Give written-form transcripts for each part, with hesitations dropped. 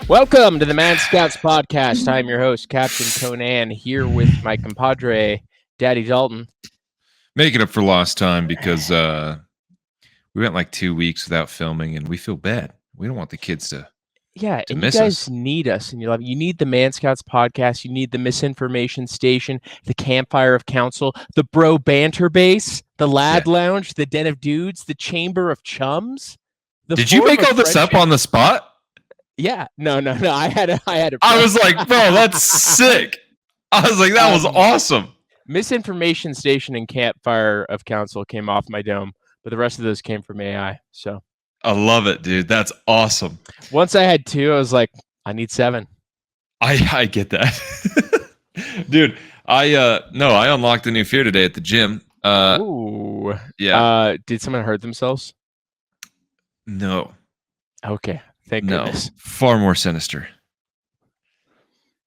Welcome to the ManScouts podcast. I'm your host, Captain Conan, here with my compadre, Daddy Dalton. Making up for lost time because we went like 2 weeks without filming and we feel bad. We don't want the kids to and miss you guys us. need us in your life. You need the ManScouts podcast. You need the Misinformation Station, the Campfire of Counsel, the Bro Banter Base, the Lad Lounge, the Den of Dudes, the Chamber of Chums. Did you make all this up on the spot? Yeah. No. I had a I was like, bro, that's sick. I was like, that was awesome. Misinformation Station and Campfire of Counsel came off my dome, but the rest of those came from AI. So I love it, dude. That's awesome. Once I had 2, I was like, I need 7. I get that. Dude, I unlocked a new fear today at the gym. Ooh. Yeah. Did someone hurt themselves? No. Okay. Thank goodness. Far more sinister.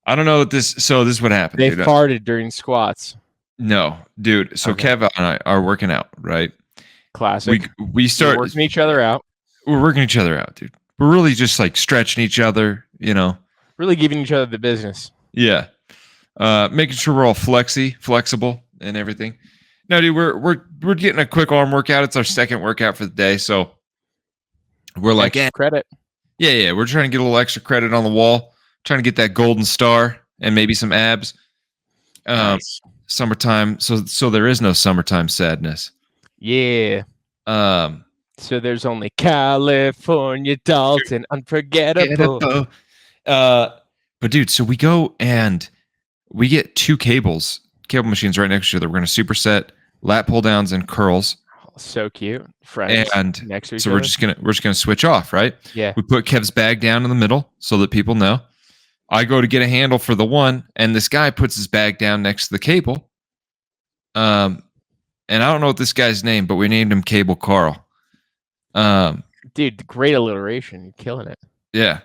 I don't know what this. So this is what happened. They farted during squats. No, dude. So okay. Kev and I are working out, right? Classic. We start working each other out. We're working each other out, dude. We're really just like stretching each other, you know. Really giving each other the business. Yeah. Making sure we're all flexible and everything. No, dude, we're getting a quick arm workout. It's our second workout for the day, so we're like credit. Yeah. We're trying to get a little extra credit on the wall. Trying to get that golden star and maybe some abs. Nice. Summertime, so there is no summertime sadness. Yeah. So there's only California, Dalton, unforgettable. But dude, so we go and we get 2 cable machines right next to each other. We're gonna superset lat pull downs and curls. So cute, friends. And next to each so other. we're just gonna switch off, right? Yeah. We put Kev's bag down in the middle so that people know. I go to get a handle for the one, and this guy puts his bag down next to the cable. And I don't know what this guy's name, but we named him Cable Carl. Dude, great alliteration. You're killing it. Yeah.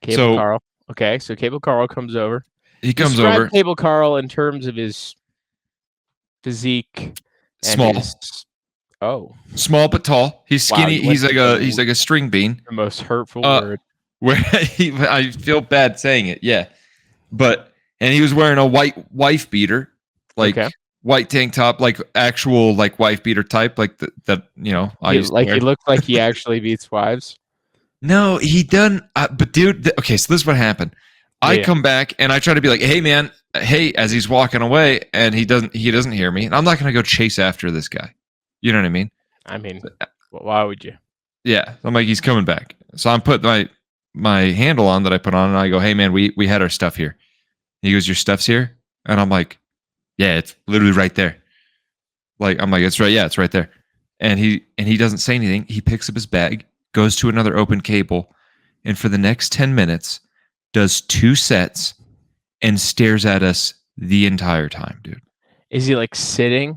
Cable Carl. Okay, so Cable Carl comes over. He comes over. Cable Carl in terms of his physique. Small. Small but tall. He's skinny. Wow, he's like a string bean. The most hurtful word. Where I feel bad saying it. Yeah. And he was wearing a white wife beater, white tank top, like actual like wife beater type, like that you know. He looked like he actually beats wives. No, he done. But dude, okay. So this is what happened. I come back and I try to be like, "Hey, man, hey," as he's walking away, and he doesn't hear me, and I'm not gonna go chase after this guy. You know what I mean? I mean, why would you? Yeah, I'm like, he's coming back, so I'm putting my handle on that I put on, and I go, "Hey, man, we had our stuff here." He goes, "Your stuff's here," and I'm like, "Yeah, it's literally right there." Like, I'm like, "It's right, yeah, it's right there." And he doesn't say anything. He picks up his bag, goes to another open cable, and for the next 10 minutes, does 2 sets and stares at us the entire time, dude. Is he like sitting?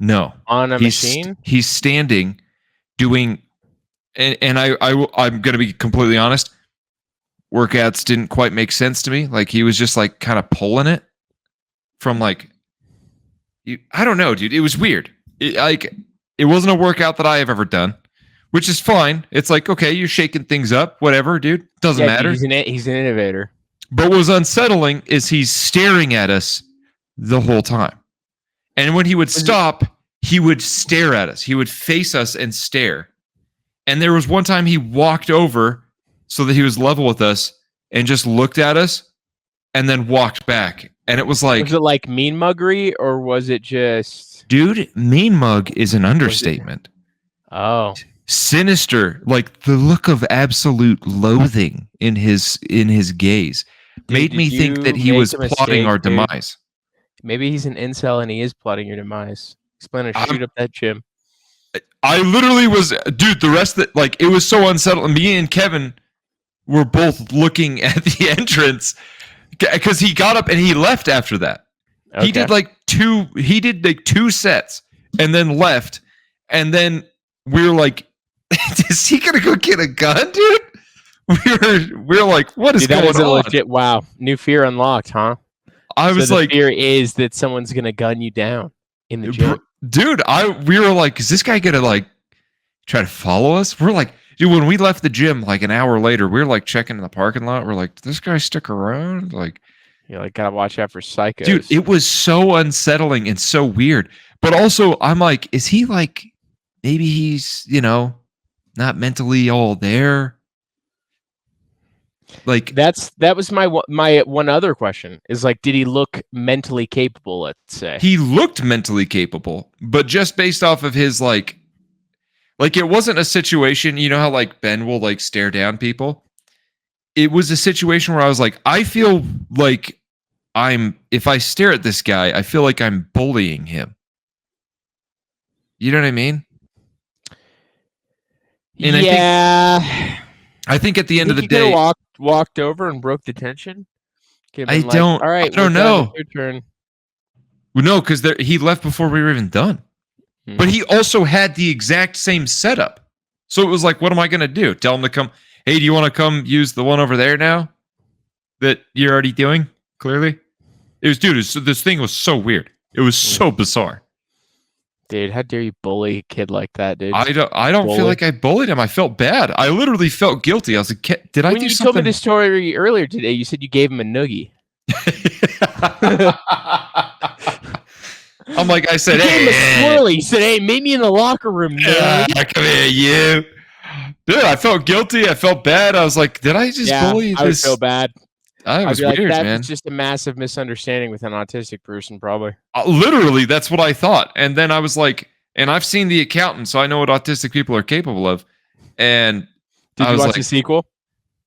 No. On a machine? He's standing, doing, and I'm going to be completely honest, workouts didn't quite make sense to me. Like, he was just like kind of pulling it from like, I don't know, dude. It was weird. It wasn't a workout that I have ever done, which is fine. It's like, okay, you're shaking things up, whatever, dude. Doesn't matter. He's an innovator. But what was unsettling is he's staring at us the whole time. And when he would stop, he would stare at us. He would face us and stare. And there was one time he walked over so that he was level with us and just looked at us and then walked back. And it was like... Was it like mean muggery or was it just... Dude, mean mug is an understatement. Oh. Sinister, like the look of absolute loathing in his gaze made me think that he was plotting our demise. Maybe he's an incel and he is plotting your demise. He's planning to shoot up that gym. I literally was, dude, the rest that, like, it was so unsettling. Me and Kevin were both looking at the entrance because he got up and he left after that. Okay. He did like 2 sets and then left. And then we were like, is he gonna go get a gun, dude? We're like, what is going on? Legit, wow, new fear unlocked, huh? I was like, fear is that someone's gonna gun you down in the gym, dude. We were like, is this guy gonna like try to follow us? We're like, Dude, when we left the gym like an hour later, we were like checking in the parking lot. We're like, did this guy stick around? Like, You like gotta watch out for psychos. dude, it was so unsettling and so weird. But also, I'm like, is he like, maybe he's, not mentally all there? Like, that was my one other question is like, did he look mentally capable? Let's say he looked mentally capable, but just based off of his like it wasn't a situation, how like Ben will like stare down people. It was a situation where I was like, I feel like if I stare at this guy, I feel like I'm bullying him. You know what I mean? And I think at the end of the day, walked over and broke the tension. I don't. All right, I don't know. Your turn. No, because he left before we were even done. But he also had the exact same setup. So it was like, what am I going to do? Tell him to come. Hey, do you want to come use the one over there now that you're already doing? Clearly, this thing was so weird. It was so bizarre. Dude, how dare you bully a kid like that, dude? I don't feel like I bullied him. I felt bad. I literally felt guilty. I was like, did I do something? When you told me this story earlier today, you said you gave him a noogie. I'm like, I said, hey, swirly. He said, hey, meet me in the locker room. Come here, you. Dude, I felt guilty. I felt bad. I was like, did I just bully this? I would feel bad. I was weird, man. That's just a massive misunderstanding with an autistic person, probably. Literally, that's what I thought. And then I was like, and I've seen The Accountant, so I know what autistic people are capable of. And did you watch the sequel?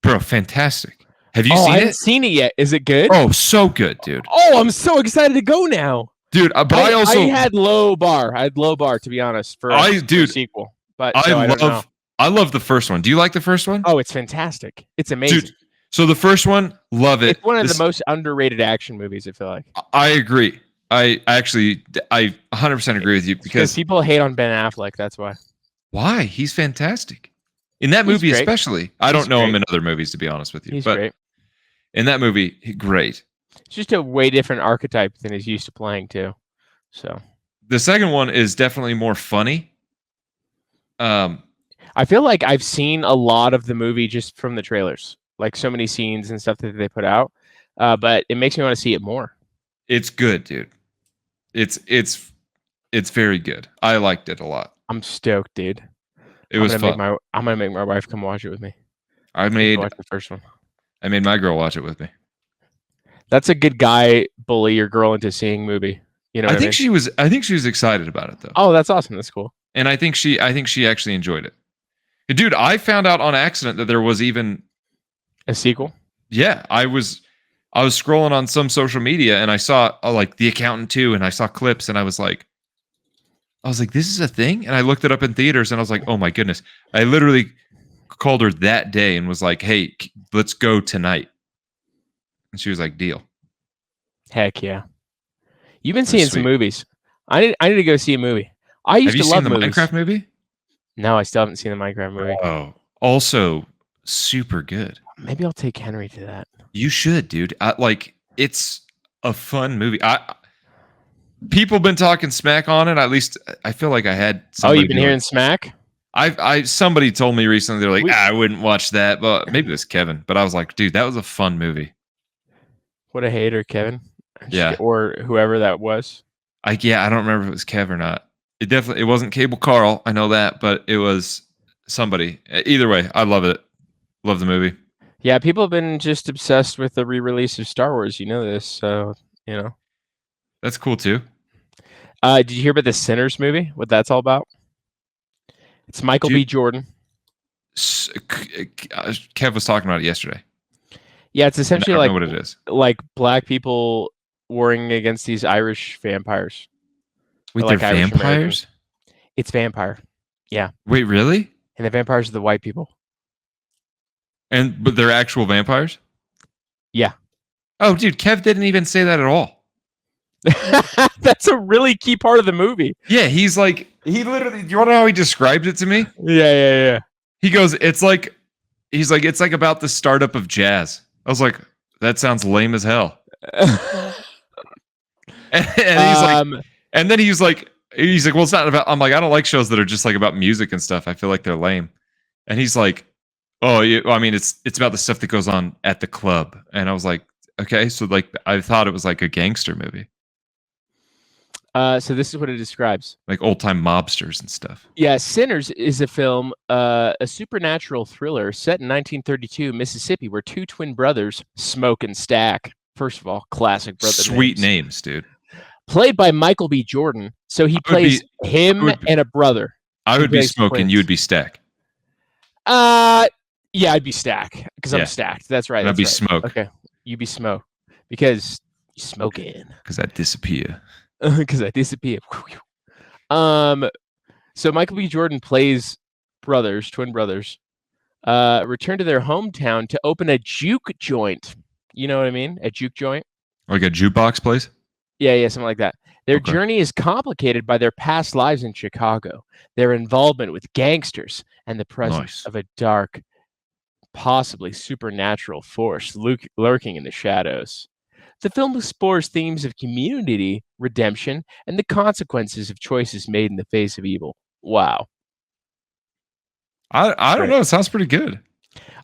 Bro, fantastic. Have you seen it? I haven't seen it yet. Is it good? Oh, so good, dude. Oh, I'm so excited to go now. Dude, but I had low bar. I had low bar, to be honest, for a sequel. But I love the first one. Do you like the first one? Oh, it's fantastic. It's amazing. Dude, so the first one, love it. It's one of the most underrated action movies, I feel like. I agree. I 100% agree with you because people hate on Ben Affleck. That's why. Why? He's fantastic. In that movie, especially. I don't know him in other movies, to be honest with you. He's great. In that movie, great. It's just a way different archetype than he's used to playing, too. So the second one is definitely more funny. I feel like I've seen a lot of the movie just from the trailers, like so many scenes and stuff that they put out. But it makes me want to see it more. It's good, dude. It's very good. I liked it a lot. I'm stoked, dude. It was fun. I'm gonna make my wife come watch it with me. Watch the first one. I made my girl watch it with me. That's a good guy bully your girl into seeing movie. You know, I think she was excited about it though. Oh, that's awesome. That's cool. And I think she actually enjoyed it. Dude, I found out on accident that there was even a sequel. Yeah, I was scrolling on some social media and I saw like The Accountant 2 and I saw clips and I was like, this is a thing? And I looked it up in theaters and I was like, oh my goodness. I literally called her that day and was like, hey, let's go tonight. And she was like, deal. Heck yeah. You've been seeing some movies. I need to go see a movie. I used to love movies. Have you seen the Minecraft movie? No, I still haven't seen the Minecraft movie. Oh, also super good. Maybe I'll take Henry to that. You should, dude. It's a fun movie. People been talking smack on it. At least I feel like I had. Oh, you've been hearing smack? Somebody told me recently they're like, I wouldn't watch that, but maybe it was Kevin. But I was like, dude, that was a fun movie. What a hater, Kevin. Yeah, or whoever that was. I don't remember if it was Kev or not. It wasn't Cable Carl. I know that, but it was somebody. Either way, I love it. Love the movie. Yeah, people have been just obsessed with the re-release of Star Wars. You know this, so you know. That's cool too. Did you hear about the Sinners movie? What that's all about? It's Michael B. Jordan. Kev was talking about it yesterday. Yeah, it's essentially I don't know what it is. Like black people warring against these Irish vampires. Wait, they're vampires? It's vampire. Yeah. Wait, really? And the vampires are the white people. But they're actual vampires? Yeah. Oh, dude, Kev didn't even say that at all. That's a really key part of the movie. Yeah, he's like, he literally, do you want to know how he described it to me? Yeah. He goes, it's like about the startup of jazz. I was like, that sounds lame as hell. and he's like, and then he's like, well, it's not about, I'm like, I don't like shows that are just like about music and stuff. I feel like they're lame. And he's like, "Oh, I mean, it's about the stuff that goes on at the club." And I was like, "Okay, so like I thought it was like a gangster movie, So this is what it describes. like old time mobsters and stuff." Yeah, Sinners is a film, a supernatural thriller set in 1932 Mississippi, where two twin brothers smoke and stack. First of all, classic brother Sweet names. names, dude. Played by Michael B. Jordan. So he I would plays be, him and a brother. I He would be plays smoking. You twins. would be stack. Yeah, I'd be stack because Yeah. I'm stacked. That's right. And I'd That's be right. smoke. Okay, you be smoke because you smoking Because I disappear. because I disappear. So Michael B. Jordan plays twin brothers, return to their hometown to open a juke joint. You know what I mean? A juke joint. Like a jukebox place? Yeah, something like that. Their Okay. journey is complicated by their past lives in Chicago, their involvement with gangsters, and the presence Nice. of a dark, possibly supernatural force lurking in the shadows. The film explores themes of community, redemption, and the consequences of choices made in the face of evil. Wow. I don't know. It sounds pretty good.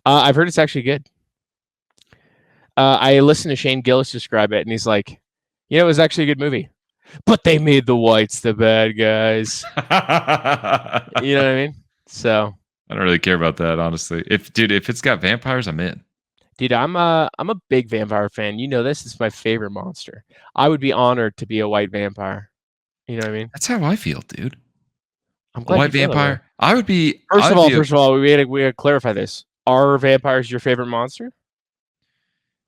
I've heard it's actually good. I listened to Shane Gillis describe it, and he's like, it was actually a good movie. But they made the whites the bad guys. You know what I mean? So I don't really care about that, honestly. If it's got vampires, I'm in. dude, I'm a big vampire fan. You know this. It's my favorite monster. I would be honored to be a white vampire. You know what I mean? That's how I feel, dude. I'm A glad white you feel that way. vampire. I would be. First of all, we gotta clarify this. Are vampires your favorite monster?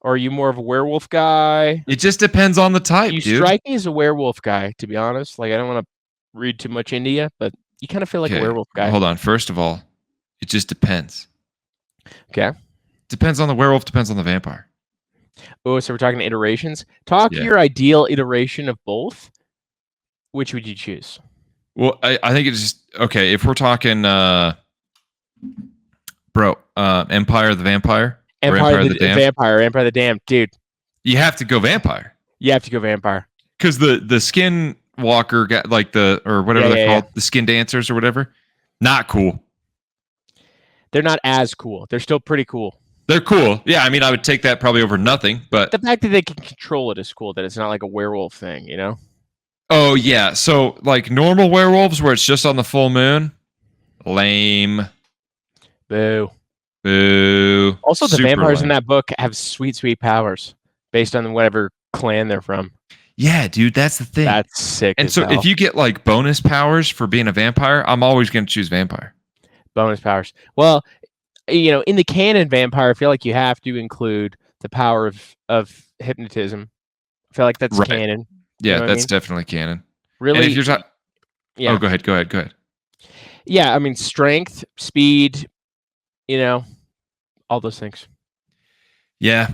Or are you more of a werewolf guy? It just depends on the type, You dude. strike me as a werewolf guy, to be honest. Like, I don't want to read too much into you, but you kind of feel like a werewolf guy. Hold on. First of all, it just depends. Okay. Depends on the werewolf. Depends on the vampire. Oh, so we're talking iterations. Talk your ideal iteration of both. Which would you choose? Well, I think it's just okay. If we're talking, Empire the Vampire, Empire the Vampire, Empire the Damned, dude. You have to go vampire. You have to go vampire because the skin walker got like or whatever they're called, the skin dancers or whatever. Not cool. They're not as cool. They're still pretty cool. They're cool. Yeah, I mean, I would take that probably over nothing. But the fact that they can control it is cool. That it's not like a werewolf thing, you know. Oh yeah, so like normal werewolves where it's just on the full moon, lame. Boo. Boo. Also, the vampires in that book have sweet powers based on whatever clan they're from. Yeah, dude, that's the thing. That's sick. And so if you get like bonus powers for being a vampire, I'm always going to choose vampire. Bonus powers. Well, in the canon vampire, I feel like you have to include the power of hypnotism. I feel like that's canon. Yeah, that's definitely canon. Really? And if you're talking, oh, go ahead. Yeah, I mean strength, speed, all those things. Yeah,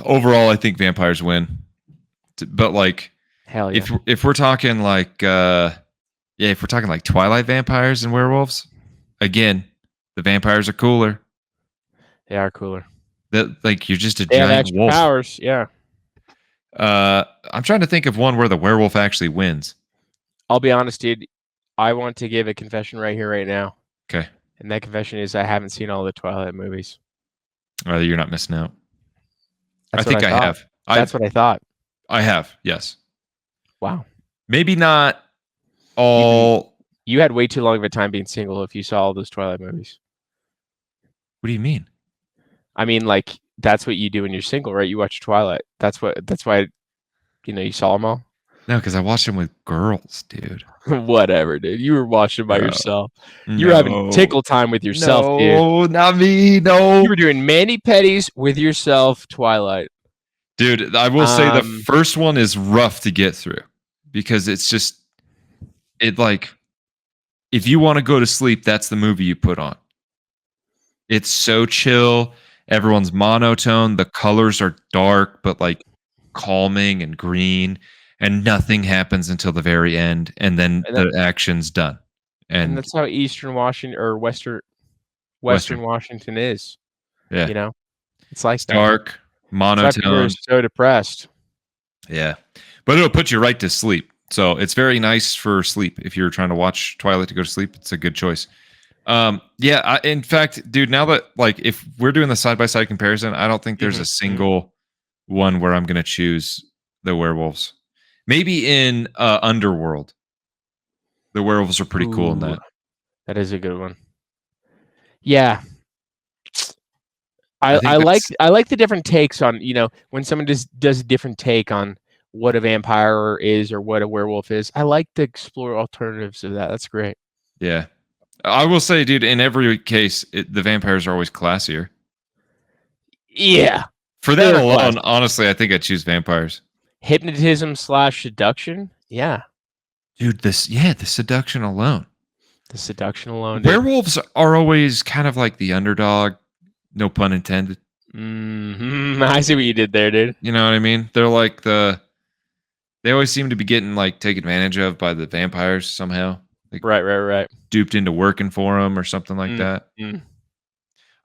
overall I think vampires win, but like, hell yeah. If we're talking like, if we're talking like Twilight vampires and werewolves, again, the vampires are cooler. They are cooler. That like you're just a giant wolf. Powers, yeah. I'm trying to think of one where the werewolf actually wins. I'll be honest, dude. I want to give a confession right here, right now. Okay. And that confession is I haven't seen all the Twilight movies. Oh, you're not missing out. That's I think I have. That's what I thought. I have, yes. Wow. Maybe not all. You had way too long of a time being single if you saw all those Twilight movies. What do you mean? I mean, like, that's what you do when you're single, right? You watch Twilight. That's why, you saw them all. No, because I watched them with girls, dude. Whatever, dude. You were watching by yourself. You were having tickle time with yourself, dude. No, not me. No. You were doing mani-pedis with yourself, Twilight. Dude, I will say the first one is rough to get through because it's just, if you want to go to sleep, that's the movie you put on. It's so chill. Everyone's monotone. The colors are dark, but like calming and green, and nothing happens until the very end, and then the action's done. And that's how Eastern Washington or Western Washington is. Yeah, it's like dark, monotone. We're so depressed. Yeah, but it'll put you right to sleep. So it's very nice for sleep. If you're trying to watch Twilight to go to sleep, it's a good choice. In fact, dude, now that like if we're doing the side by side comparison, I don't think there's a single one where I'm gonna choose the werewolves. Maybe in Underworld, the werewolves are pretty cool in Ooh, that. that is a good one. Yeah, I think I like that's the different takes on, when someone does a different take on what a vampire is or what a werewolf is. I like to explore alternatives of that. That's great. yeah. I will say, dude, in every case, the vampires are always classier. Yeah, For that they're alone, classy. honestly, I think I'd choose vampires. Hypnotism / seduction. Yeah, Dude, the seduction alone. the seduction alone. Werewolves are always kind of like the underdog, no pun intended. I see what you did there, dude. You know what I mean? They're like they always seem to be getting like taken advantage of by the vampires somehow. Like Right. duped into working for them or something like that.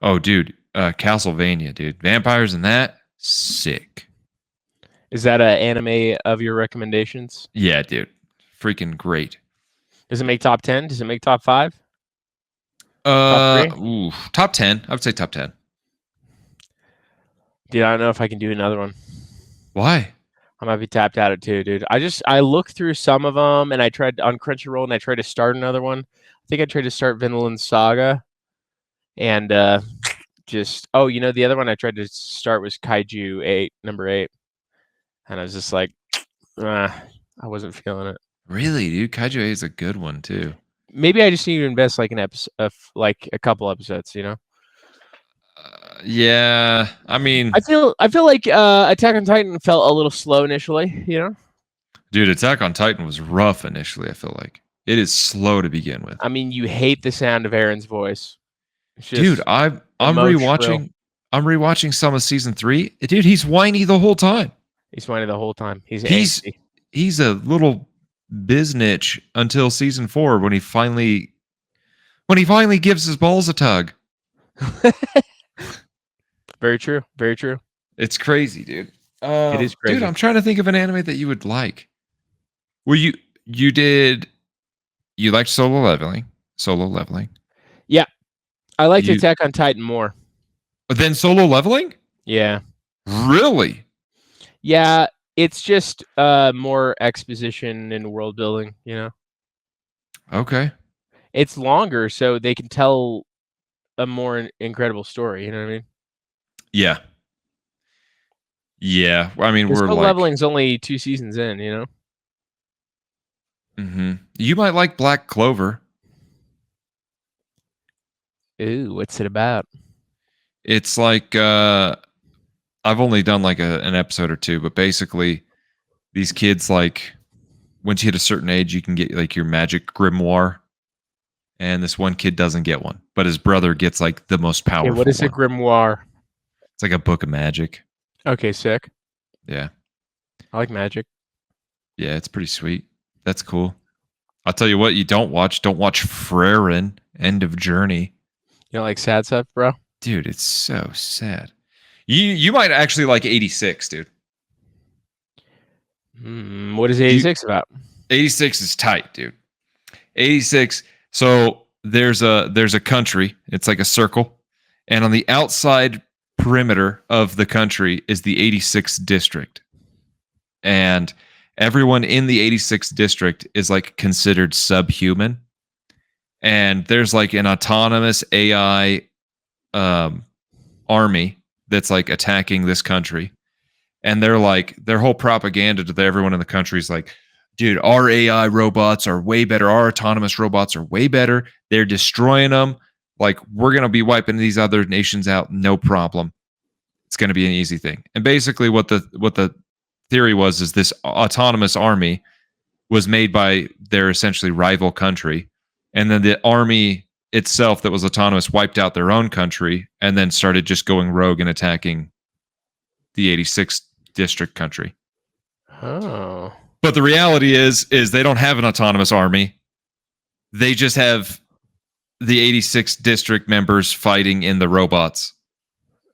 Oh, dude, Castlevania, dude. Vampires in that, sick. Is that an anime of your recommendations? Yeah, dude. Freaking great. Does it make top 10? Does it make top 5? Top 3? Top 10. I would say top 10. Dude, I don't know if I can do another one. Why? I might be tapped out at 2, dude. I looked through some of them, and I tried on Crunchyroll, and I tried to start another one. I think I tried to start Vinland Saga, and the other one I tried to start was Kaiju 8, number 8, and I was just like, I wasn't feeling it. Really, dude? Kaiju 8 is a good one too. Maybe I just need to invest like an episode, like a couple episodes, Yeah, I mean, I feel like Attack on Titan felt a little slow initially, dude, Attack on Titan was rough initially. I feel like it is slow to begin with. I mean, you hate the sound of Aaron's voice. Dude, I'm rewatching. I'm rewatching some of season 3. Dude, he's whiny the whole time. He's whiny the whole time. He's a little biznitch until season 4 when he finally gives his balls a tug. Very true. Very true. It's crazy, dude. It is crazy. Dude, I'm trying to think of an anime that you would like. Well, you liked Solo Leveling. Yeah. I liked Attack on Titan more. Than Solo Leveling? Yeah. Really? Yeah, it's just more exposition and world building, Okay. It's longer, so they can tell a more incredible story, you know what I mean? Yeah. Yeah. I mean, we're like Leveling's only 2 seasons in, Mm-hmm. You might like Black Clover. Ooh, what's it about? It's like I've only done like an episode or 2, but basically these kids, like, once you hit a certain age, you can get like your magic grimoire, and this one kid doesn't get one, but his brother gets like the most powerful. What is a grimoire? It's like a book of magic. Okay, sick. Yeah, I like magic. Yeah, it's pretty sweet. That's cool. I'll tell you what, you don't watch Freren, End of Journey. You don't like sad stuff, bro? Dude, it's so sad. You might actually like 86, dude. What is 86 about? 86 is tight, dude. 86. So there's a country. It's like a circle, and on the outside perimeter of the country is the 86th district, and everyone in the 86th district is like considered subhuman. And there's like an autonomous AI army that's like attacking this country. And they're like, their whole propaganda to everyone in the country is like, dude, our AI robots are way better. Our autonomous robots are way better. They're destroying them. Like, we're going to be wiping these other nations out. No problem. It's going to be an easy thing. And basically what the theory was is this autonomous army was made by their essentially rival country. And then the army itself that was autonomous wiped out their own country and then started just going rogue and attacking the 86th district country. Oh. But the reality is they don't have an autonomous army. They just have the 86th district members fighting in the robots.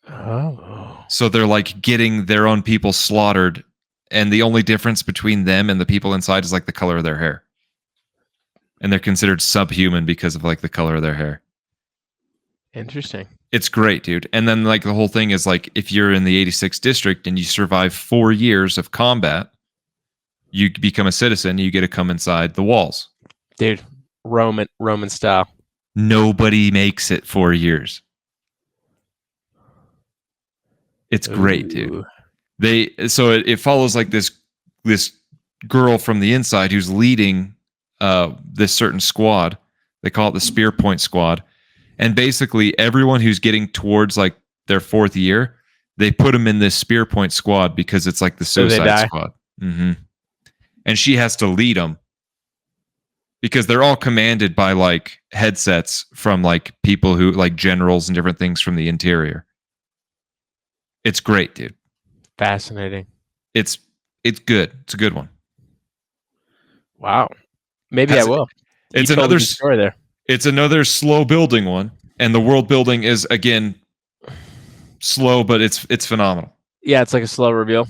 Oh. So they're like getting their own people slaughtered, and the only difference between them and the people inside is like the color of their hair. And they're considered subhuman because of like the color of their hair. Interesting. It's great, dude. And then like the whole thing is like if you're in the 86th district and you survive 4 years of combat, you become a citizen, you get to come inside the walls. Dude, Roman style. Nobody makes it 4 years. It's great, dude. It follows like this girl from the inside who's leading this certain squad. They call it the Spear Point Squad. And basically everyone who's getting towards like their 4th year, they put them in this Spear Point Squad because it's like the Suicide Squad. Mm-hmm. And she has to lead them because they're all commanded by like headsets from like people who like generals and different things from the interior. It's great, dude. Fascinating. It's good. It's a good one. Wow. Maybe I will. It's another story there. It's another slow building one, and the world building is again slow, but it's phenomenal. Yeah, it's like a slow reveal.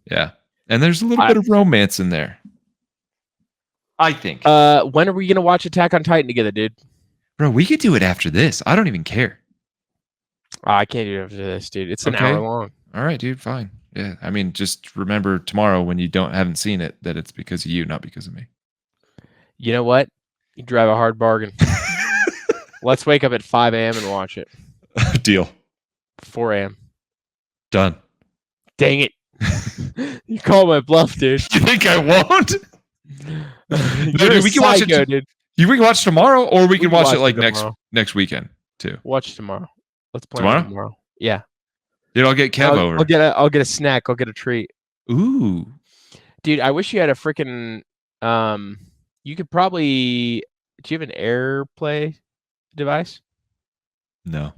Yeah, and there's a little bit of romance in there. I think. When are we gonna watch Attack on Titan together, dude? Bro, we could do it after this. I don't even care. Oh, I can't do it after this, dude. It's an hour long. All right, dude. Fine. Yeah, I mean, just remember tomorrow when you haven't seen it that it's because of you, not because of me. You know what? You drive a hard bargain. Let's wake up at 5 a.m. and watch it. Deal. 4 a.m. Done. Dang it. You call my bluff, dude. You think I won't? No, dude, we can watch it, dude. We can watch tomorrow, or we can watch it like tomorrow. next weekend too. Watch tomorrow. Let's plan tomorrow. Yeah. Dude, I'll get Kev over. I'll get a snack. I'll get a treat. Ooh. Dude, I wish you had a freaking you could probably do you have an AirPlay device? No.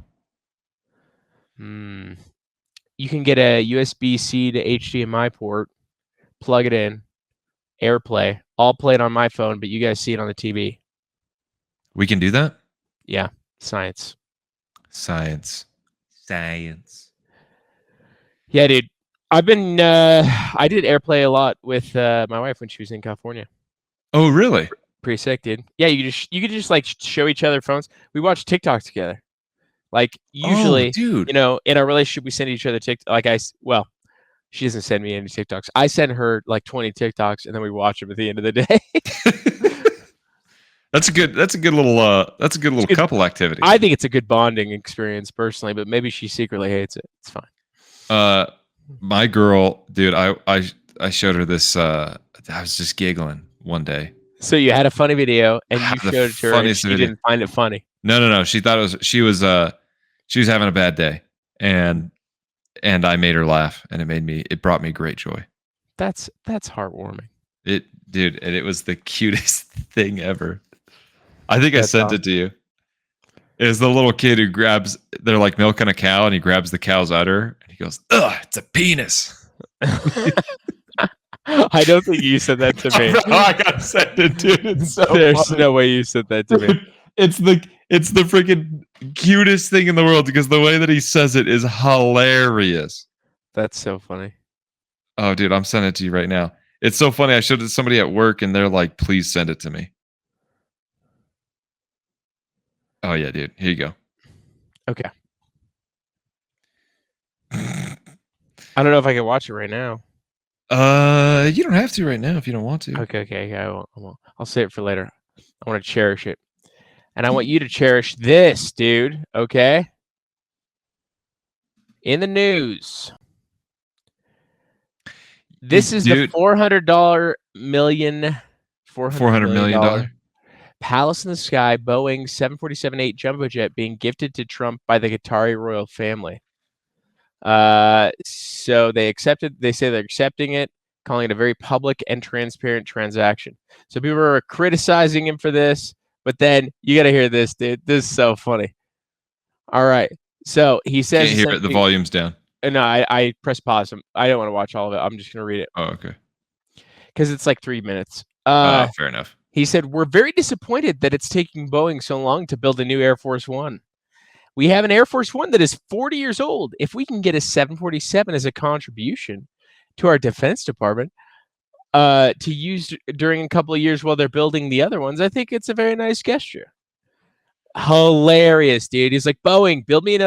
You can get a USB-C to HDMI port, plug it in, AirPlay. I'll play it on my phone, but you guys see it on the TV. We can do that? Yeah. Science. Yeah, dude. I've been I did AirPlay a lot with my wife when she was in California. Oh, really? Pretty sick, dude. Yeah, you could just like show each other phones. We watch TikTok together. Like usually, dude. You know, in our relationship, we send each other TikTok. She doesn't send me any TikToks. I send her like 20 TikToks, and then we watch them at the end of the day. That's a good little couple activity. I think it's a good bonding experience personally, but maybe she secretly hates it. It's fine. My girl, dude, I showed her this. I was just giggling one day. So you had a funny video, and you showed it to her, and she didn't find it funny. No. She thought she was having a bad day, and I made her laugh, and it brought me great joy. That's heartwarming. Dude, and it was the cutest thing ever. I think I sent it to you. It was the little kid who they're like milking a cow, and he grabs the cow's udder, and he goes, "Ugh, it's a penis." I don't think you said that to me. Bro, I gotta send it, dude. It's so There's funny. no way you said that to me. It's the freaking cutest thing in the world because the way that he says it is hilarious. That's so funny. Oh, dude, I'm sending it to you right now. It's so funny. I showed it to somebody at work, and they're like, "Please send it to me." Oh yeah, dude. Here you go. Okay. I don't know if I can watch it right now. You don't have to right now if you don't want to. Okay. I won't. I'll save it for later. I want to cherish it. And I want you to cherish this, dude. Okay? In the news. This is the $400 million Palace in the Sky Boeing 747-8 jumbo jet being gifted to Trump by the Qatari royal family. So they say they're accepting it, calling it a very public and transparent transaction. So people are criticizing him for this, but then you got to hear this, dude. This is so funny. All right. So he says, can't hear it. The volume's down. No, I press pause. I don't want to watch all of it. I'm just going to read it. Oh, okay. Because it's like 3 minutes. Fair enough. He said, "We're very disappointed that it's taking Boeing so long to build a new Air Force One. We have an Air Force One that is 40 years old. If we can get a 747 as a contribution to our Defense Department to use during a couple of years while they're building the other ones, I think it's a very nice gesture." Hilarious, dude. He's like, Boeing, build me a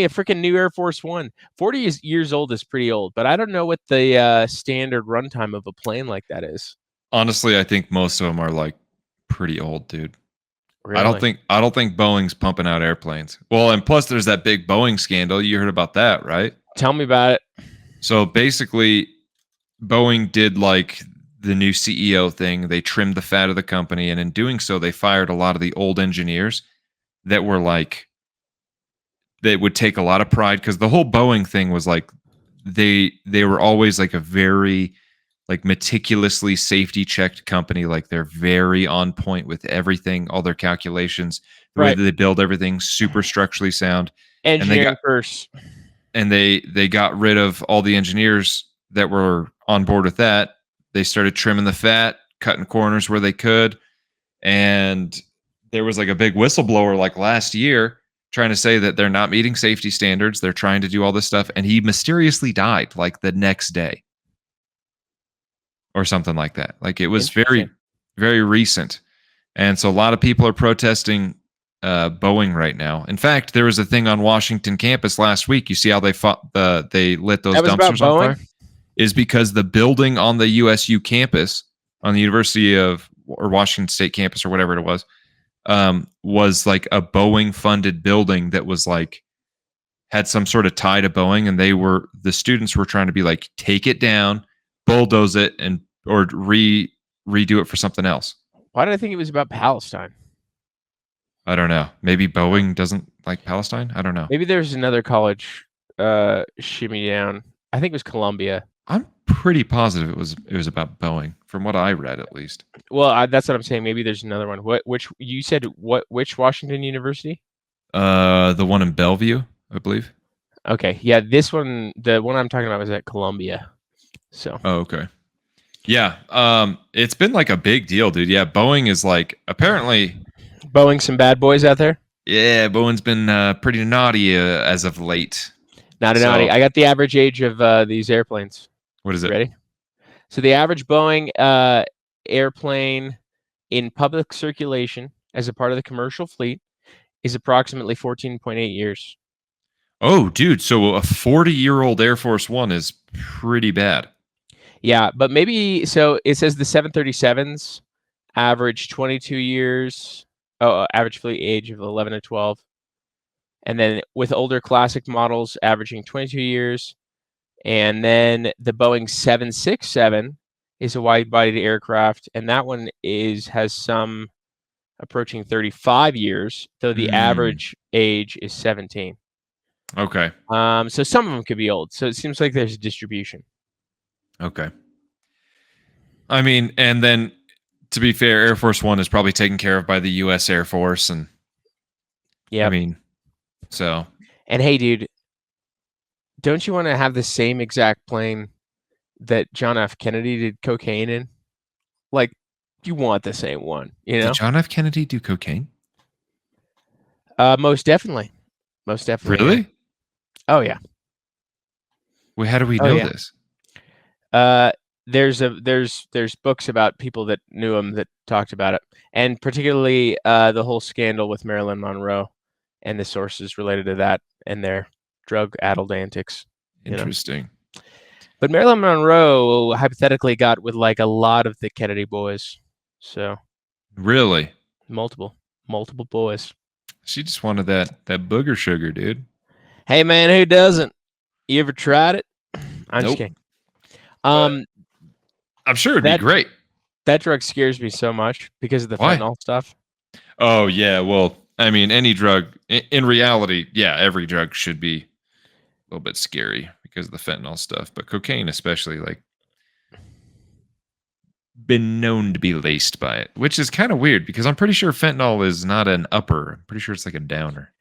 freaking new Air Force One. 40 years old is pretty old, but I don't know what the standard runtime of a plane like that is. Honestly, I think most of them are like pretty old, dude. I don't Really? think Boeing's pumping out airplanes. Well, and plus there's that big Boeing scandal. You heard about that, right? Tell me about it. So basically, Boeing did like the new CEO thing. They trimmed the fat of the company, and in doing so, they fired a lot of the old engineers that were like they would take a lot of pride because the whole Boeing thing was like they were always like a very like meticulously safety checked company. Like they're very on point with everything, all their calculations, the way Right. that they build everything, super structurally sound. And Engineering first. they got rid of all the engineers that were on board with that. They started trimming the fat, cutting corners where they could, and there was like a big whistleblower like last year trying to say that they're not meeting safety standards. They're trying to do all this stuff, and he mysteriously died like the next day or something like that. Like it was very, Interesting. very recent, and so a lot of people are protesting Boeing right now. In fact, there was a thing on Washington campus last week. You see how they lit those That was about dumpsters on Boeing? fire? Is because the building on the USU campus, on the University of or Washington State campus or whatever it was like a Boeing funded building that was like had some sort of tie to Boeing, and the students were trying to be like take it down, bulldoze it, and or redo it for something else. Why did I think it was about Palestine? I don't know. Maybe Boeing doesn't like Palestine. I don't know. Maybe there's another college shimmy down. I think it was Columbia. I'm pretty positive it was about Boeing, from what I read at least. Well, that's what I'm saying. Maybe there's another one. Which you said? Which Washington University? The one in Bellevue, I believe. Okay, yeah, this one, the one I'm talking about, was at Columbia. So. Oh, okay. Yeah. It's been like a big deal, dude. Yeah, Boeing is like apparently. Boeing, some bad boys out there. Yeah, Boeing's been pretty naughty as of late. Not a naughty. I got the average age of these airplanes. What is it? Ready? So the average Boeing airplane in public circulation as a part of the commercial fleet is approximately 14.8 years. Oh, dude. So a 40-year-old Air Force One is pretty bad. Yeah, but maybe so. It says the 737s average 22 years. Oh, average fleet age of 11 to 12. And then with older classic models averaging 22 years. And then the Boeing 767 is a wide-bodied aircraft, and that one has some approaching 35 years, though the average age is 17. Okay. So some of them could be old. So it seems like there's a distribution. Okay. I mean, and then to be fair, Air Force One is probably taken care of by the U.S. Air Force, and yeah, I mean, so. And hey, dude, don't you want to have the same exact plane that John F. Kennedy did cocaine in? Like, you want the same one, you know? Did John F. Kennedy do cocaine? Most definitely. Most definitely. Really? Yeah. Oh yeah. Well, how do we know this? There's books about people that knew him that talked about it, and particularly the whole scandal with Marilyn Monroe and the sources related to that and their drug-addled antics. Interesting. But Marilyn Monroe hypothetically got with like a lot of the Kennedy boys. So really, multiple boys. She just wanted that booger sugar, dude. Hey man, who doesn't? You ever tried it? I'm just kidding. I'm sure it'd be great. That drug scares me so much because of the fentanyl stuff. Oh yeah, well, I mean, any drug in reality, yeah, every drug should be a little bit scary because of the fentanyl stuff, but cocaine especially, like, been known to be laced by it, which is kind of weird because I'm pretty sure fentanyl is not an upper. I'm pretty sure it's like a downer.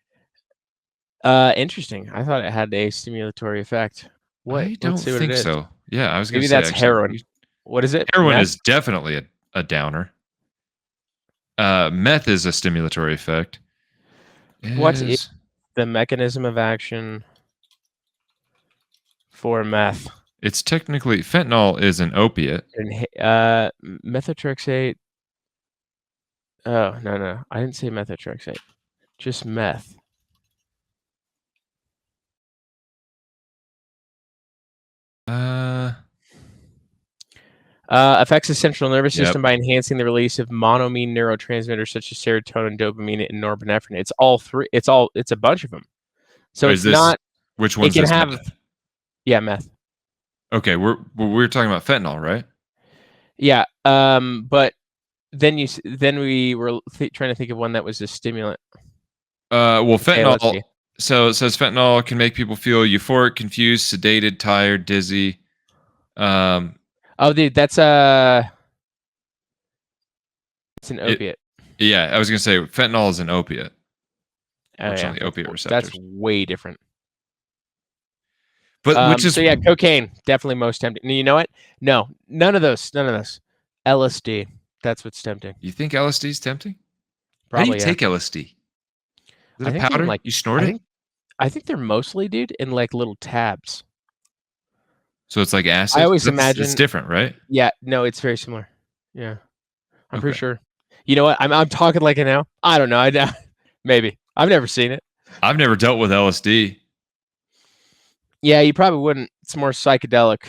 Interesting. I thought it had a stimulatory effect. What? I don't think so. Yeah, I was going to maybe say that's actually, heroin. What is it? Heroin is definitely a downer. Meth is a stimulatory effect. What is the mechanism of action for meth? It's technically fentanyl is an opiate. Methotrexate. Oh, no. I didn't say methotrexate. Just meth. Affects the central nervous Yep. system by enhancing the release of monoamine neurotransmitters such as serotonin, dopamine, and norepinephrine. It's all three. It's a bunch of them. So Is it's this not. which It one's can this have. meth? Yeah, meth. Okay, we're talking about fentanyl, right? Yeah. But then we were trying to think of one that was a stimulant. Well, Okay, fentanyl. So it says fentanyl can make people feel euphoric, confused, sedated, tired, dizzy. Oh, dude, it's an opiate. Yeah, I was gonna say fentanyl is an opiate. Oh, Works yeah, on the opiate that's receptors. way different. But which is So yeah, cocaine definitely most tempting. You know what? No, none of those. LSD. That's what's tempting. you think LSD is tempting? How do you Probably, yeah. take LSD? Is it I a think they're in powder? like. You snort I it? think. I think they're mostly, dude, in like little tabs. So it's like I acid? always It's imagine. different, right? Yeah, no, it's very similar. Yeah, I'm pretty Okay. sure. You know what? I'm talking like it now. I don't know. Maybe I've never seen it. I've never dealt with LSD. Yeah, you probably wouldn't. It's more psychedelic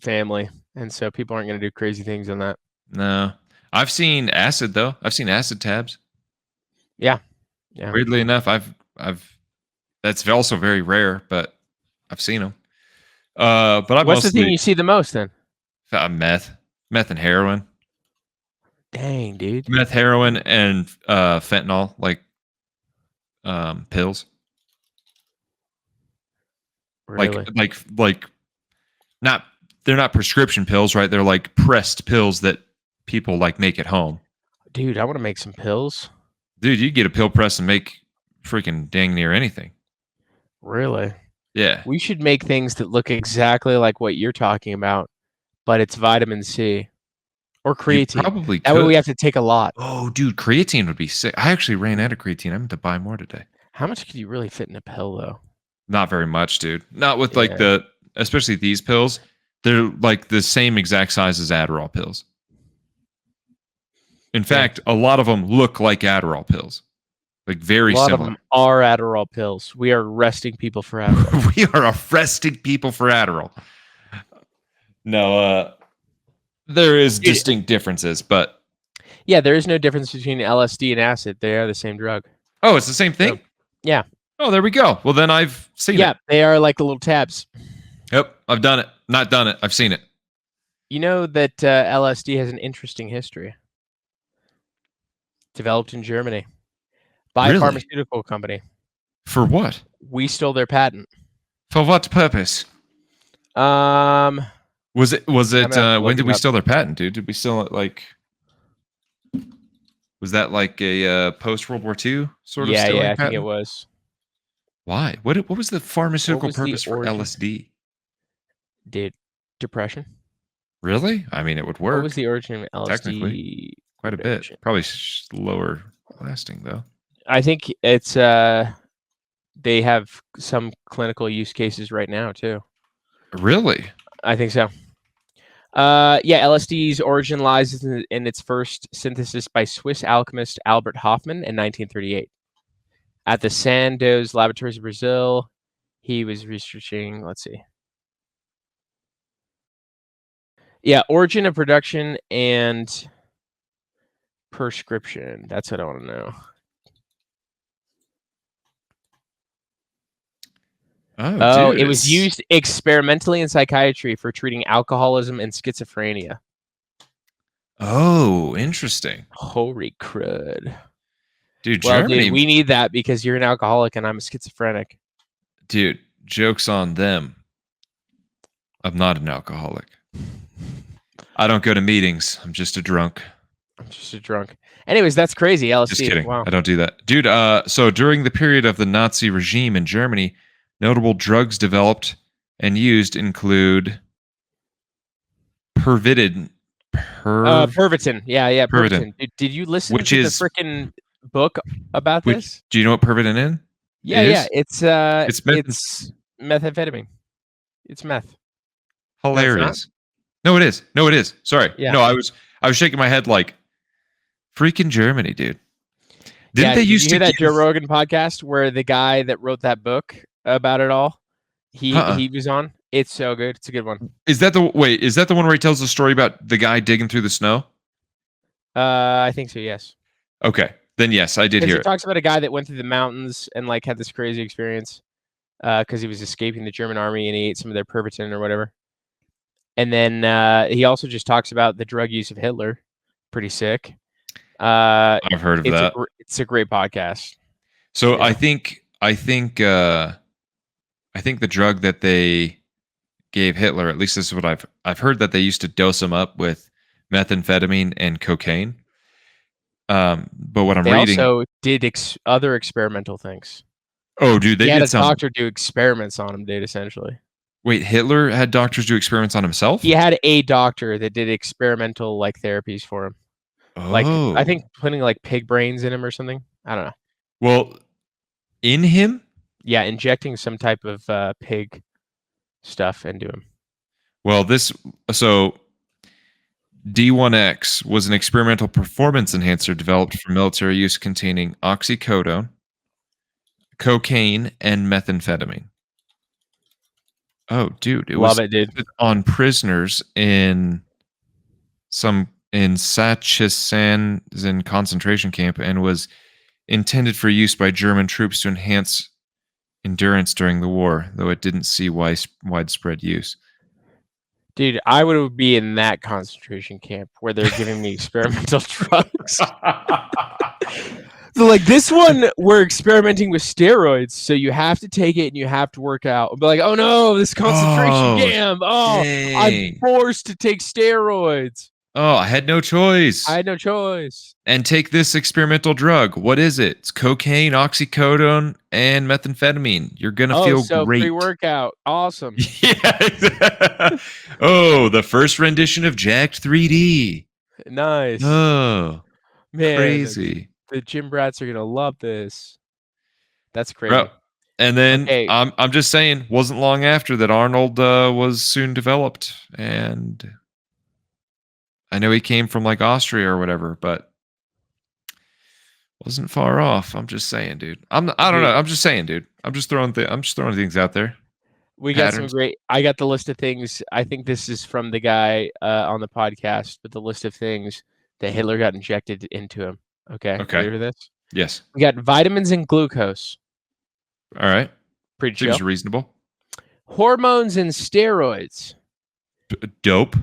family, and so people aren't going to do crazy things on that. No. I've seen acid though. I've seen acid tabs. Yeah. Weirdly enough, I've that's also very rare, but I've seen them. But I What's the thing mostly you see the most then? meth and heroin, Dang, dude. meth, heroin, and fentanyl, like pills, Really? like not they're not prescription pills, right? They're like pressed pills that people like make at home. Dude, I want to make some pills. Dude, you get a pill press and make freaking dang near anything. Really? Yeah. We should make things that look exactly like what you're talking about, but it's vitamin C or You creatine. probably That way we could. have to take a lot. Oh, dude, creatine would be sick. I actually ran out of creatine. I meant to buy more today. How much could you really fit in a pill, though? Not very much, dude. Not with Yeah. especially these pills. They're like the same exact size as Adderall pills. In fact, a lot of them look like Adderall pills, like very A lot of similar. them are Adderall pills. We are arresting people for Adderall. We are arresting people for Adderall. No, there is Dude, distinct differences, but yeah, there is no difference between LSD and acid. They are the same drug. oh, it's the same thing. So, yeah. Oh, there we go. Well, then I've seen it. Yeah, they are like the little tabs. Yep, I've done it. Not done it. I've seen it. You know that LSD has an interesting history. Developed in Germany by a Really? pharmaceutical company. For what? We stole their patent. For what purpose? Um, Was it? When did we up. steal their patent, dude? Did we steal it like? Was that like a post World War II sort of stealing I patent? think it was. Why? What was the pharmaceutical was the purpose for origin? LSD? Dude, depression. Really? I mean, it would work. What was the origin of LSD? Technically, quite a bit. Probably slower lasting though. I think it's they have some clinical use cases right now too. Really? I think so. LSD's origin lies in its first synthesis by Swiss alchemist Albert Hofmann in 1938. At the Sandoz laboratories of Brazil, he was researching, let's see. Yeah, origin of production and prescription. That's what I want to know. Oh, dude, it was used experimentally in psychiatry for treating alcoholism and schizophrenia. Oh, interesting. Holy crud. Dude, Well, Germany. dude, we need that because you're an alcoholic and I'm a schizophrenic. Dude, joke's on them. I'm not an alcoholic. I don't go to meetings. I'm just a drunk. Anyways, that's crazy. LSD. Just kidding. Wow. I don't do that. Dude, so during the period of the Nazi regime in Germany, notable drugs developed and used include Pervitin. Pervitin. Yeah, Pervitin. Did you listen to the freaking book about this? Do you know what Pervitin is? Yeah. It's methamphetamine. It's meth. Hilarious. No, it is. Sorry. Yeah. No, I was shaking my head like Freaking Germany, dude. Didn't Yeah, they did used you to hear that Joe give? Rogan podcast where the guy that wrote that book about it all, Uh-uh. he was on? It's so good. It's a good one. Is that the wait? Is that the one where he tells the story about the guy digging through the snow? I think so. Yes, Okay, then yes, I did because hear he it. talks about a guy that went through the mountains and like had this crazy experience because he was escaping the German army and he ate some of their Pervitin or whatever. And then he also just talks about the drug use of Hitler. Pretty sick. I've heard of that. It's a great podcast. So Yeah. I think the drug that they gave Hitler, at least this is what I've heard, that they used to dose him up with methamphetamine and cocaine. But what I'm They reading, also did other experimental things. oh dude, He they had did a some. doctor do experiments on him, dude, essentially. Wait, Hitler had doctors do experiments on himself? He had a doctor that did experimental like therapies for him. Like I think Oh, putting like pig brains in him or something. I don't know. well, in him. Yeah, injecting some type of pig stuff into him. Well, so D1X was an experimental performance enhancer developed for military use containing oxycodone, cocaine, and methamphetamine. Oh, dude, it Love was it, dude. tested on prisoners in Sachsenhausen concentration camp and was intended for use by German troops to enhance endurance during the war, though it didn't see widespread use. Dude, I would be in that concentration camp where they're giving me experimental drugs. So like this one, we're experimenting with steroids, so you have to take it and you have to work out. But like, oh no, this concentration camp. Oh, I'm Dang. forced to take steroids. Oh, I had no choice. I had no choice. And take this experimental drug. What is it? It's cocaine, oxycodone, and methamphetamine. You're gonna feel So great. pre-workout, awesome. Yeah. Oh, the first rendition of Jacked 3D. Nice, Oh, man. crazy, The gym brats are gonna love this. That's crazy. bro. And then Okay. I'm just saying, wasn't long after that Arnold was soon developed, and I know he came from like Austria or whatever, but wasn't far off. I'm just saying, dude. I don't know. I'm just saying, dude. I'm just throwing things out there. We got Patterns. some great. I got the list of things. I think this is from the guy on the podcast, but the list of things that Hitler got injected into him. Okay. Okay. Ready for this? Yes. We got vitamins and glucose. All right. Pretty chill. Seems reasonable. Hormones and steroids. Dope.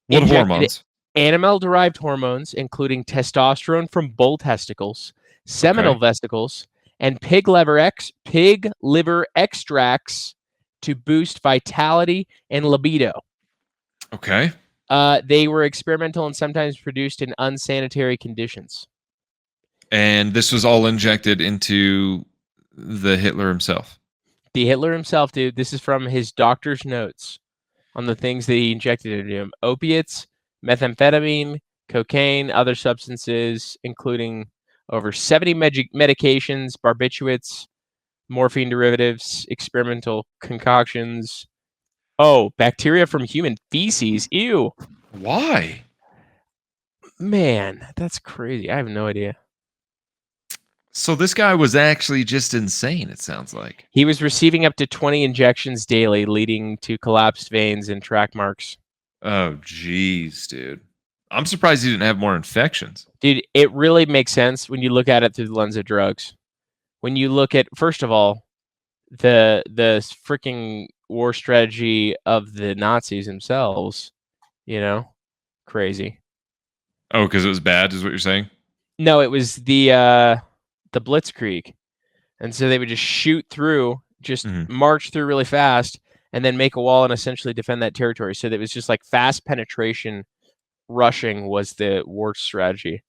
What Injected hormones? Animal-derived hormones, including testosterone from bull testicles, seminal vesicles, and pig liver extracts to boost vitality and libido. Okay. They were experimental and sometimes produced in unsanitary conditions. And this was all injected into the Hitler himself. The Hitler himself, dude. This is from his doctor's notes on the things that he injected into him: opiates, methamphetamine, cocaine, other substances, including over 70 medications, barbiturates, morphine derivatives, experimental concoctions. Oh, bacteria from human feces. Ew. Why? Man, that's crazy. I have no idea. So this guy was actually just insane, it sounds like. He was receiving up to 20 injections daily, leading to collapsed veins and track marks. Oh, jeez, dude. I'm surprised he didn't have more infections. Dude, it really makes sense when you look at it through the lens of drugs. When you look at, first of all, the freaking war strategy of the Nazis themselves, crazy. Oh, because it was bad, is what you're saying? No, it was the Blitzkrieg. And so they would just shoot through, march through really fast, and then make a wall and essentially defend that territory. So that it was just like fast penetration, rushing was the war strategy.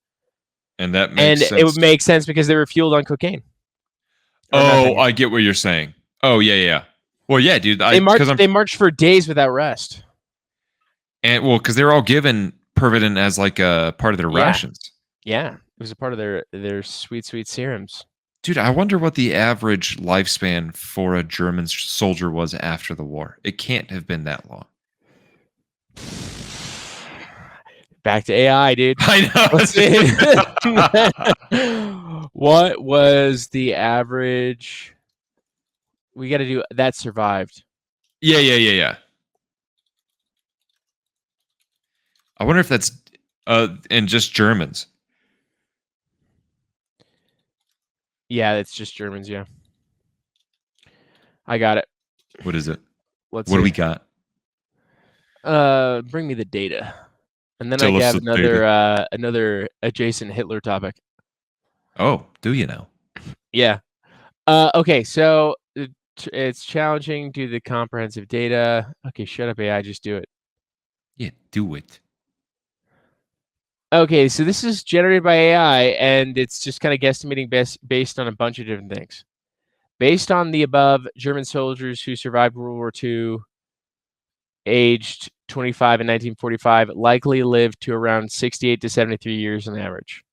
And that makes sense. It would make sense because they were fueled on cocaine. Oh, I get what you're saying. Oh, yeah. Well, yeah, dude. They marched for days without rest. And well, because they were all given Pervitin as like a part of their rations. Yeah, it was a part of their sweet, sweet serums. Dude, I wonder what the average lifespan for a German soldier was after the war. It can't have been that long. Back to AI, dude. I Let's know. see. What was the average? We got to do that survived. Yeah. I wonder if that's in just Germans. Yeah, it's just Germans. Yeah, I got it. What is it? Let's What see. do we got? Bring me the data, and then Tell I us have the another data. another adjacent Hitler topic. Oh, do you know? Yeah. Okay, so it's challenging due to the comprehensive data. Okay, shut up, AI. Just do it. Yeah, do it. Okay, so this is generated by AI, and it's just kind of guesstimating based on a bunch of different things. Based on the above, German soldiers who survived World War II, aged 25 in 1945, likely lived to around 68 to 73 years on average,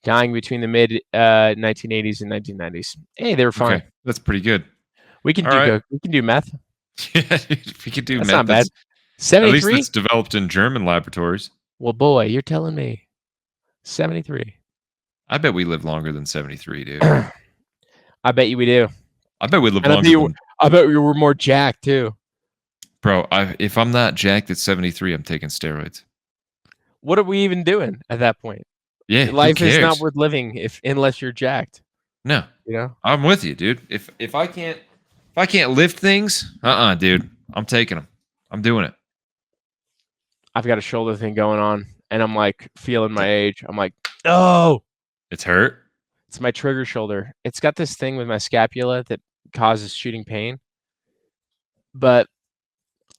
dying between the mid 1980s and 1990s. Hey, they were fine. Okay, that's pretty good. We can All right. we can do math. Yeah, if we could do That's math, not bad. at least 73? it's developed in German laboratories. Well, boy, you're telling me 73. I bet we live longer than 73, dude. I bet you we do. I bet we live And longer than. I bet we were more jacked too. Bro, if I'm not jacked at 73, I'm taking steroids. What are we even doing at that point? Yeah, Life who is not cares? worth living unless you're jacked. No, You know? I'm with you, dude. If I can't lift things, dude, I'm taking them. I'm doing it. I've got a shoulder thing going on, and I'm like feeling my age. I'm like, oh, It's hurt. it's my trigger shoulder. It's got this thing with my scapula that causes shooting pain, but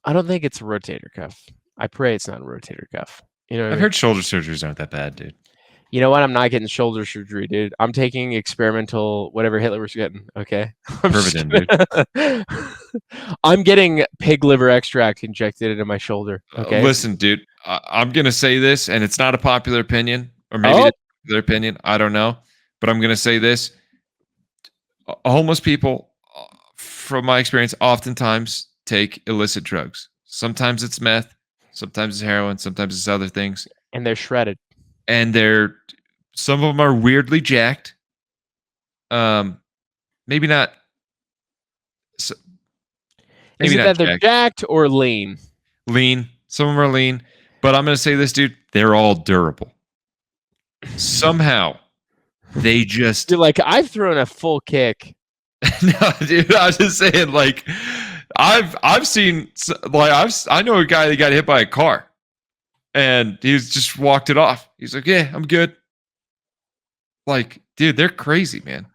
I don't think it's a rotator cuff. I pray it's not a rotator cuff. You know what I I've mean? heard shoulder surgeries aren't that bad, dude. You know what? I'm not getting shoulder surgery, dude. I'm taking experimental whatever Hitler was getting. Okay, Pervitin, dude. I'm getting pig liver extract injected into my shoulder. Okay. Listen, dude, I'm gonna say this, and it's not a popular opinion, or maybe Oh, it's a popular opinion. I don't know, but I'm gonna say this: homeless people, from my experience, oftentimes take illicit drugs. Sometimes it's meth, sometimes it's heroin, sometimes it's other things, and they're shredded. and some of them are weirdly jacked. Maybe not. Is Maybe it not that they're jacked. jacked or lean? Lean. Some of them are lean, but I'm gonna say this, dude: they're all durable. Somehow, they just You're like, I've thrown a full kick. no, dude. I was just saying, like, I've seen, like, I know a guy that got hit by a car, and he's just walked it off. He's like, "Yeah, I'm good." Like, dude, they're crazy, man.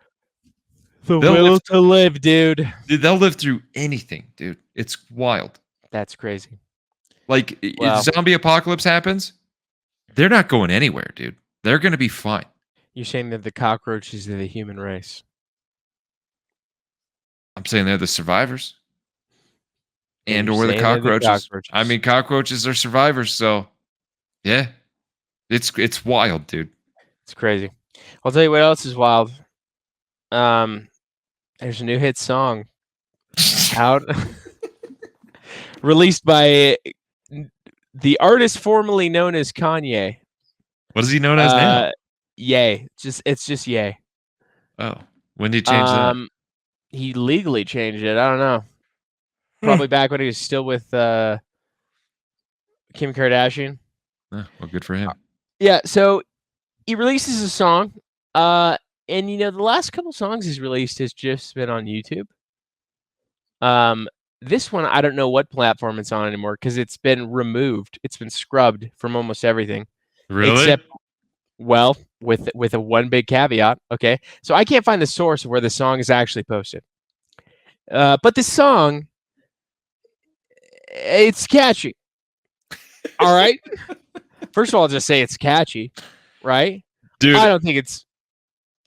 The They'll will live, to live, dude. dude, they'll live through anything, dude. It's wild. That's crazy. Like, Wow. if zombie apocalypse happens, they're not going anywhere, dude. They're gonna be fine. You're saying that the cockroaches are the human race. I'm saying they're the survivors, And and you're or the saying they're the cockroaches. I cockroaches. mean, cockroaches are survivors, so yeah, it's wild, dude. It's crazy. I'll tell you what else is wild. There's a new hit song out released by the artist formerly known as Kanye. What is he known as now? Yay. It's just Yay. Oh, when did he change that? He legally changed it. I don't know. Probably back when he was still with Kim Kardashian. Oh, well, good for him. Yeah, so he releases a song. And the last couple songs he's released has just been on YouTube. This one I don't know what platform it's on anymore because it's been removed. It's been scrubbed from almost everything. Really? Except, well, with a one big caveat. Okay, so I can't find the source of where the song is actually posted. But this song, it's catchy. All right. First of all, I'll just say it's catchy, right? Dude, I don't think it's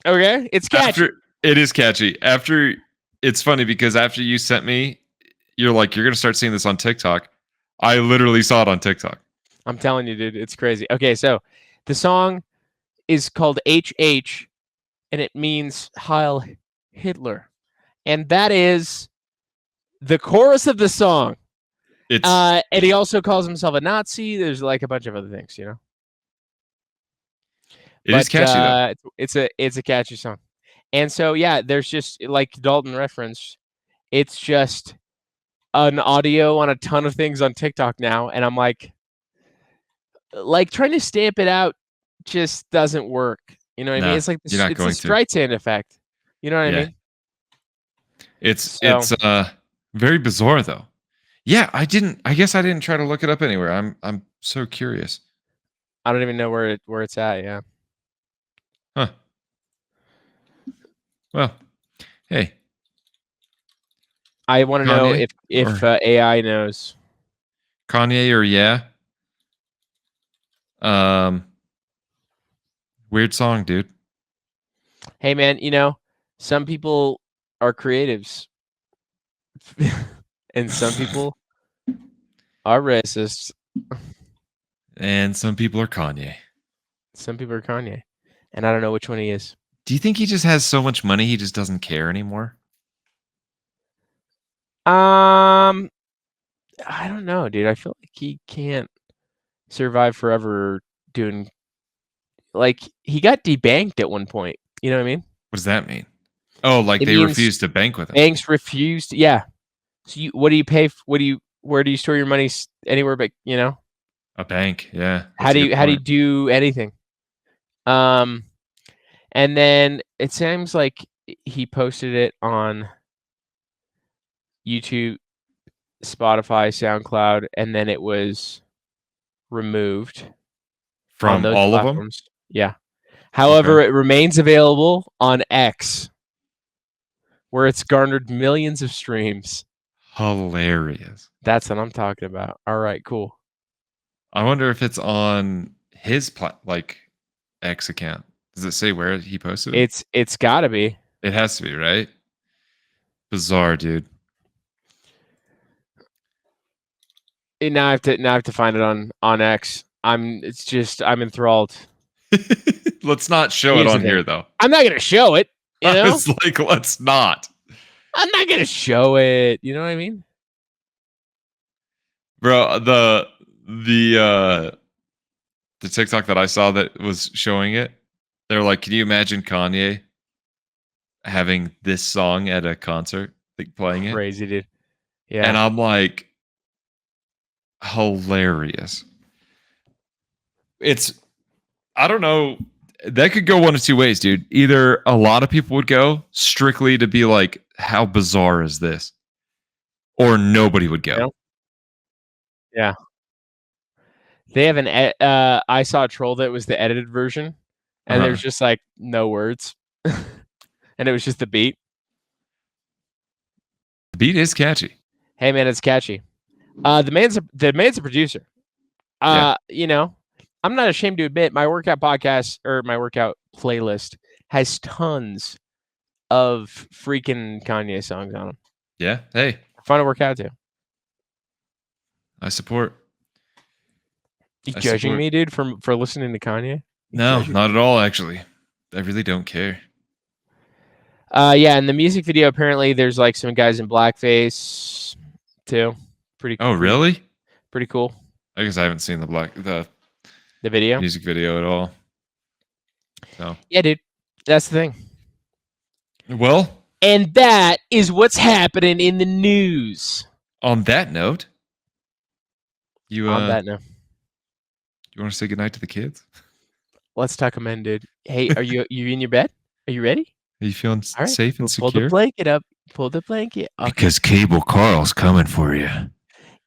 okay. It's catchy. It is catchy. It's funny because after you sent me, you're like, you're gonna start seeing this on TikTok. I literally saw it on TikTok. I'm telling you, dude, it's crazy. Okay, so the song is called HH, and it means Heil Hitler. And that is the chorus of the song. It's And he also calls himself a Nazi. There's like a bunch of other things, you know. it is catchy though. It's a catchy song. And so yeah, there's just like Dalton referenced, it's just an audio on a ton of things on TikTok now, and I'm like trying to stamp it out just doesn't work. You know what I mean? Nah, It's like you're not it's the going to. Streisand effect. You know what I Yeah. mean? It's So very bizarre though. Yeah, I guess I didn't try to look it up anywhere. I'm so curious. I don't even know where it's at. Yeah. Huh. Well, hey, I want to know Kanye if or AI knows. Kanye or yeah. Weird song, dude. Hey man, you know, some people are creatives, and some people are racists. And some people are Kanye. Some people are Kanye, and I don't know which one he is. Do you think he just has so much money he just doesn't care anymore? I don't know, dude. I feel like he can't survive forever doing like he got debanked at one point. You know what I mean? What does that mean? Oh, like It they means refused to bank with him. banks refused. Yeah. So what do you pay? Where do you store your money anywhere but, you know? A bank, yeah. How That's a do good you point. do anything? And then it seems like he posted it on YouTube, Spotify, SoundCloud, and then it was removed on From those all of them? platforms. Yeah. However, Okay. it remains available on X, where it's garnered millions of streams. Hilarious. That's what I'm talking about. All right, cool. I wonder if it's on his X account. Does it say where he posted it? It's got to be. It has to be, right? Bizarre, dude. Now I have to find it on X. I'm enthralled. Let's not show it Here's the on thing. here, though. I'm not gonna show it. You I know, was like, let's not. I'm not gonna show it. You know what I mean? Bro, the TikTok that I saw that was showing it, they're like, can you imagine Kanye having this song at a concert, like playing it? Crazy, dude. And Yeah. I'm like, hilarious. I don't know. That could go one of two ways, dude. Either a lot of people would go strictly to be like, how bizarre is this? Or nobody would go. You know? Yeah. They have I saw a troll that was the edited version, and there's just like no words, and it was just the beat. The beat is catchy. Hey man, it's catchy. The man's a producer. Yeah. You know, I'm not ashamed to admit my workout podcast or my workout playlist has tons of freaking Kanye songs on them. Yeah. Hey, Fun to work out to. I support. You I judging support. me, dude, for listening to Kanye? No, not at all, actually. I really don't care. Yeah, in the music video, apparently there's like some guys in blackface too. Oh, really? Pretty cool. I guess I haven't seen the video music video at all. So yeah, dude, that's the thing. Well, and that is what's happening in the news. On that note, you note, you want to say goodnight to the kids? Let's tuck them in, dude. Hey, are you in your bed? Are you ready? Are you feeling safe and secure? Pull the blanket up. Pull the blanket. Okay. Because Cable Carl's coming for you.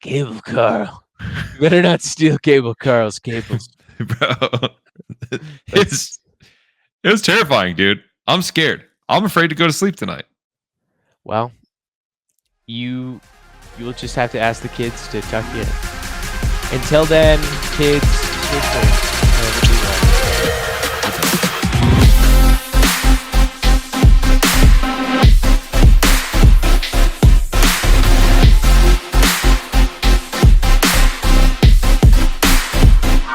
Cable Carl. You better not steal Cable Carl's cables. Bro, it was terrifying, dude. I'm scared. I'm afraid to go to sleep tonight. Well, you'll just have to ask the kids to tuck you in. Until then, kids, stay safe.